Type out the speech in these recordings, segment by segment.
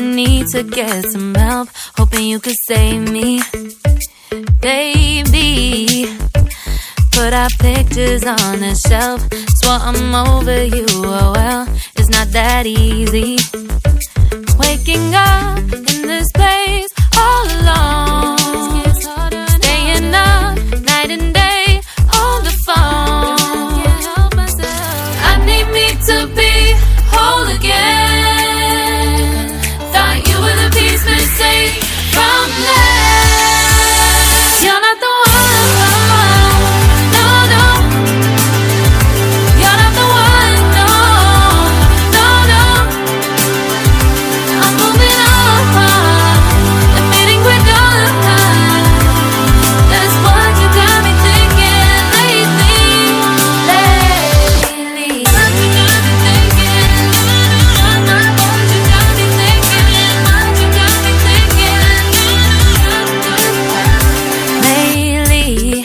need to get some help, hoping you could save me. Baby, put our pictures on the shelf. Swore I'm over you, oh well, it's not that easy. Waking up in this place all alone, staying up night and day on the phone. I need me to be whole again. Thought you were the piece missing from left. You're not the one, no, no. You're not the one, no, no, no. I'm moving on, admitting we're done. That's what you got me thinking lately. What you got me thinking? What you got me thinking? What you got me thinking? Lately,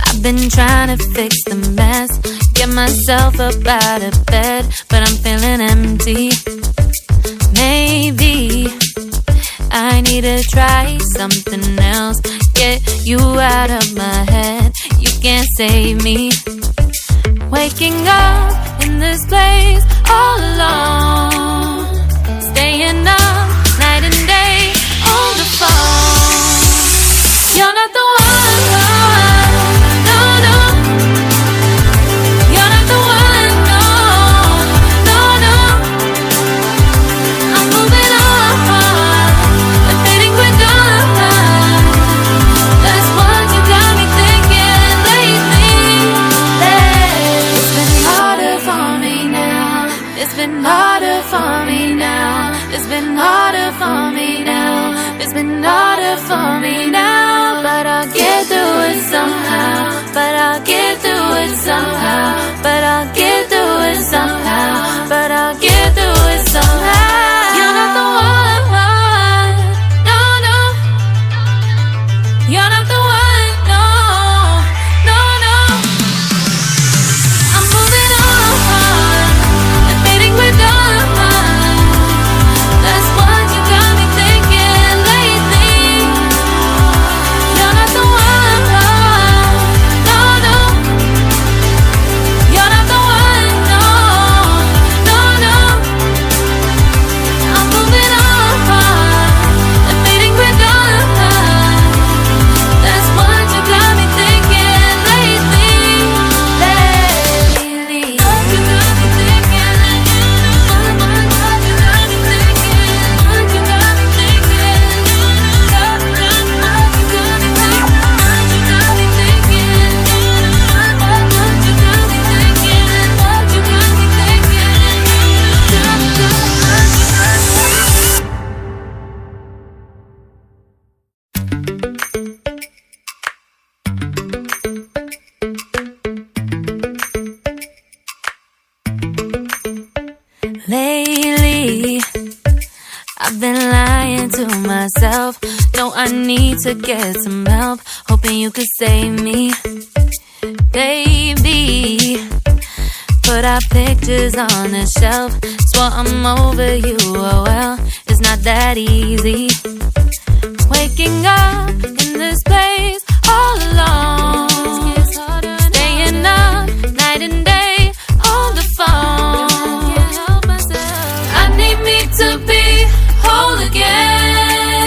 I've been trying to fix the mess, get myself up out of bed, but I'm feeling empty. Maybe I need to try something else, get you out of my head. You can't save me. Waking up in this place all alone, staying up night and day on the phone. You're not the one, no, no. You're not the one, no, no, no. I'm moving on, admitting we're done. That's what you got me thinking lately. It's been harder for me now. It's been harder for me now. It's been harder for me now. It's been harder for me now. But I'll get through it somehow. But I'll get through it somehow. But I'll get through it somehow. But I'll get through it somehow. You're not the one, no, no. You're not the one, no, no, no. I'm moving on, admitting we're done. That's what you got me thinking lately. You're not the one, no, no. You're not the one, no, no, no. I'm moving on, admitting we're done. That's what you got me thinking lately. What you got me thinking? What you got me thinking? What you got me thinking? What you got me thinking? What you got me thinking? What you got me thinking? What you got me Lately, I've been lying to myself. No, I need to get some help, hoping you could save me. Baby, put our pictures on the shelf. Swore I'm over you, oh well, it's not that easy. Waking up in this place all alone, staying up night and day on the phone. I need me to be whole again.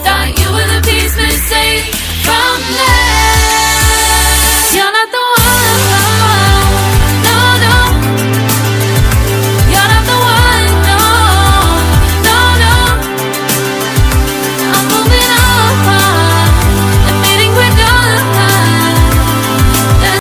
Thought you were the piece missing from left.